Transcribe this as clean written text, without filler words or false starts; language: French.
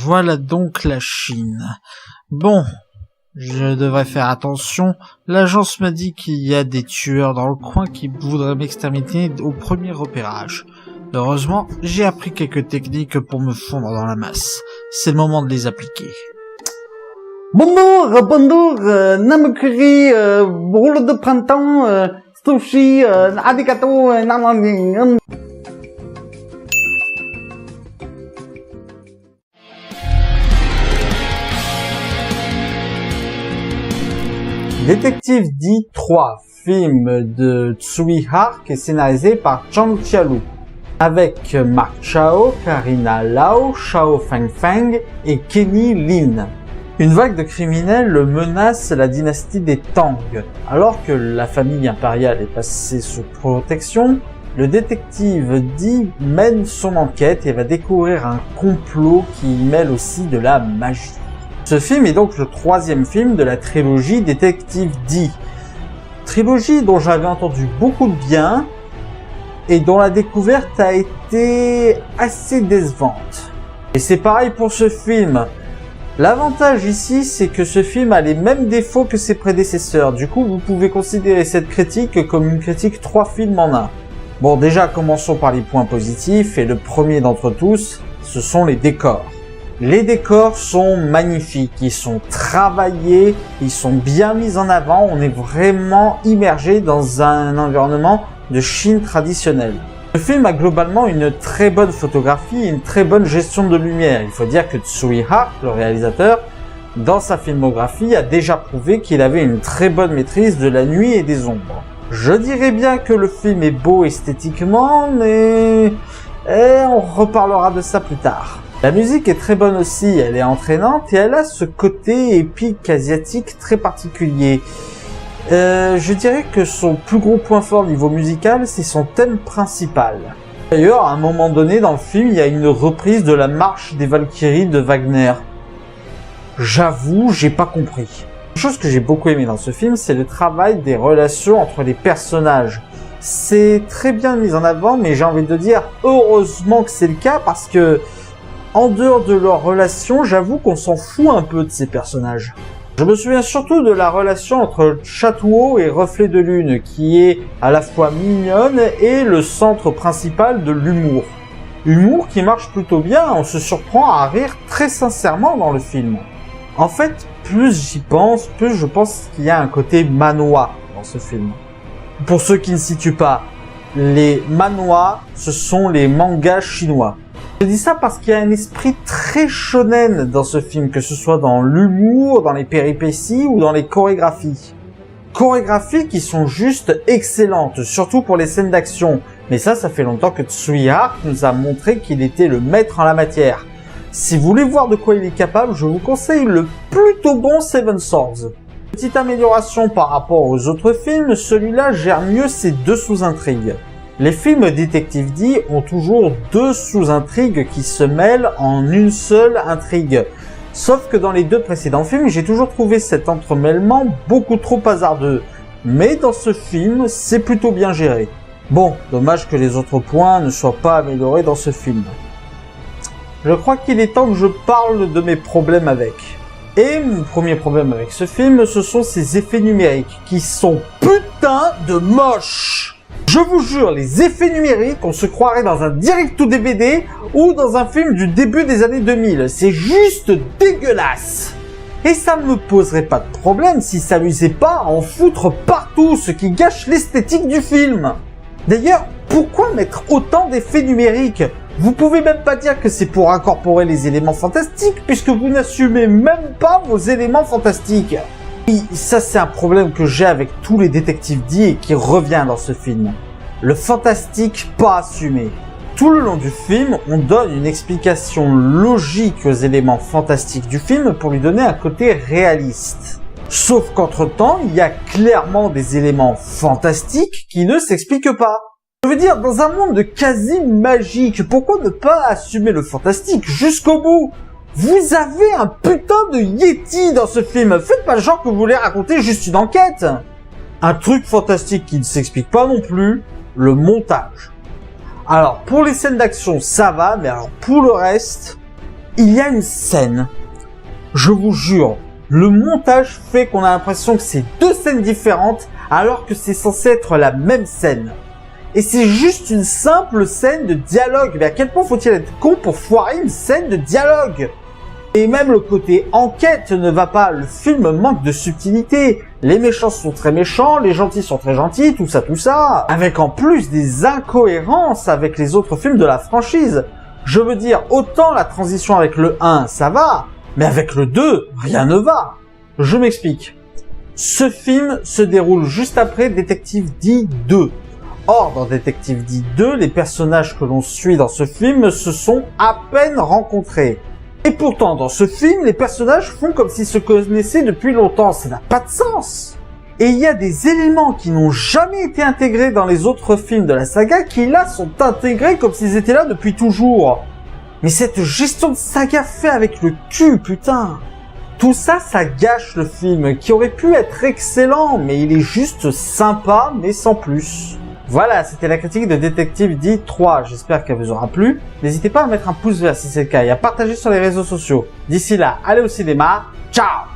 Voilà donc la Chine. Bon, je devrais faire attention. L'agence m'a dit qu'il y a des tueurs dans le coin qui voudraient m'exterminer au premier repérage. Heureusement, j'ai appris quelques techniques pour me fondre dans la masse. C'est le moment de les appliquer. Bonjour, Namukuri, boule de printemps, sushi, arigato, nanani. Détective D 3, film de Tsui Hark et scénarisé par Zhang Qialu, avec Mark Chao, Carina Lau, Shao Fengfeng et Kenny Lin. Une vague de criminels menace la dynastie des Tang. Alors que la famille impériale est passée sous protection, le détective D mène son enquête et va découvrir un complot qui mêle aussi de la magie. Ce film est donc le troisième film de la trilogie Détective D. Trilogie dont j'avais entendu beaucoup de bien et dont la découverte a été assez décevante. Et c'est pareil pour ce film. L'avantage ici, c'est que ce film a les mêmes défauts que ses prédécesseurs. Du coup, vous pouvez considérer cette critique comme une critique 3 films en 1. Bon, déjà, commençons par les points positifs, et le premier d'entre tous, ce sont les décors. Les décors sont magnifiques, ils sont travaillés, ils sont bien mis en avant, on est vraiment immergé dans un environnement de Chine traditionnelle. Le film a globalement une très bonne photographie et une très bonne gestion de lumière. Il faut dire que Tsui Hark, le réalisateur, dans sa filmographie, a déjà prouvé qu'il avait une très bonne maîtrise de la nuit et des ombres. Je dirais bien que le film est beau esthétiquement, mais on reparlera de ça plus tard. La musique est très bonne aussi, elle est entraînante et elle a ce côté épique asiatique très particulier. Je dirais que son plus gros point fort niveau musical, c'est son thème principal. D'ailleurs, à un moment donné dans le film, il y a une reprise de la marche des Valkyries de Wagner. J'avoue, j'ai pas compris. Une chose que j'ai beaucoup aimé dans ce film, c'est le travail des relations entre les personnages. C'est très bien mis en avant, mais j'ai envie de dire heureusement que c'est le cas parce que en dehors de leurs relations, j'avoue qu'on s'en fout un peu de ces personnages. Je me souviens surtout de la relation entre Chatuo et Reflet de Lune, qui est à la fois mignonne et le centre principal de l'humour. Humour qui marche plutôt bien, on se surprend à rire très sincèrement dans le film. En fait, plus j'y pense, plus je pense qu'il y a un côté manhwa dans ce film. Pour ceux qui ne situent pas, les manhwa, ce sont les mangas chinois. Je dis ça parce qu'il y a un esprit très shonen dans ce film, que ce soit dans l'humour, dans les péripéties ou dans les chorégraphies. Chorégraphies qui sont juste excellentes, surtout pour les scènes d'action. Mais ça fait longtemps que Tsui Hark nous a montré qu'il était le maître en la matière. Si vous voulez voir de quoi il est capable, je vous conseille le plutôt bon Seven Swords. Petite amélioration par rapport aux autres films, celui-là gère mieux ses deux sous-intrigues. Les films Détective D ont toujours deux sous-intrigues qui se mêlent en une seule intrigue. Sauf que dans les deux précédents films, j'ai toujours trouvé cet entremêlement beaucoup trop hasardeux. Mais dans ce film, c'est plutôt bien géré. Bon, dommage que les autres points ne soient pas améliorés dans ce film. Je crois qu'il est temps que je parle de mes problèmes avec. Et mon premier problème avec ce film, ce sont ses effets numériques, qui sont putain de moches. Je vous jure, les effets numériques, on se croirait dans un direct to DVD ou dans un film du début des années 2000. C'est juste dégueulasse. Et ça ne me poserait pas de problème si ça s'amusait pas à en foutre partout, ce qui gâche l'esthétique du film. D'ailleurs, pourquoi mettre autant d'effets numériques ? Vous pouvez même pas dire que c'est pour incorporer les éléments fantastiques, puisque vous n'assumez même pas vos éléments fantastiques. Et ça, c'est un problème que j'ai avec tous les détectives D et qui revient dans ce film. Le fantastique pas assumé. Tout le long du film, on donne une explication logique aux éléments fantastiques du film pour lui donner un côté réaliste. Sauf qu'entre-temps, il y a clairement des éléments fantastiques qui ne s'expliquent pas. Je veux dire, dans un monde de quasi magique, pourquoi ne pas assumer le fantastique jusqu'au bout ? Vous avez un putain de Yeti dans ce film. Faites pas le genre que vous voulez raconter juste une enquête. Un truc fantastique qui ne s'explique pas non plus, le montage. Alors, pour les scènes d'action, ça va, mais alors pour le reste, Il y a une scène, je vous jure, le montage fait qu'on a l'impression que c'est deux scènes différentes alors que c'est censé être la même scène. Et c'est juste une simple scène de dialogue. Mais à quel point faut-il être con pour foirer une scène de dialogue? Et même le côté enquête ne va pas. Le film manque de subtilité. Les méchants sont très méchants, les gentils sont très gentils, tout ça. Avec en plus des incohérences avec les autres films de la franchise. Je veux dire, autant la transition avec le 1, ça va. Mais avec le 2, rien ne va. Je m'explique. Ce film se déroule juste après Détective D2. Or, dans Détective D2, les personnages que l'on suit dans ce film se sont à peine rencontrés. Et pourtant, dans ce film, les personnages font comme s'ils se connaissaient depuis longtemps. Ça n'a pas de sens. Et il y a des éléments qui n'ont jamais été intégrés dans les autres films de la saga qui là sont intégrés comme s'ils étaient là depuis toujours. Mais cette gestion de saga fait avec le cul, putain. Tout ça, ça gâche le film, qui aurait pu être excellent, mais il est juste sympa, mais sans plus. Voilà, c'était la critique de Détective D3, j'espère qu'elle vous aura plu. N'hésitez pas à mettre un pouce vert si c'est le cas et à partager sur les réseaux sociaux. D'ici là, allez au cinéma, ciao!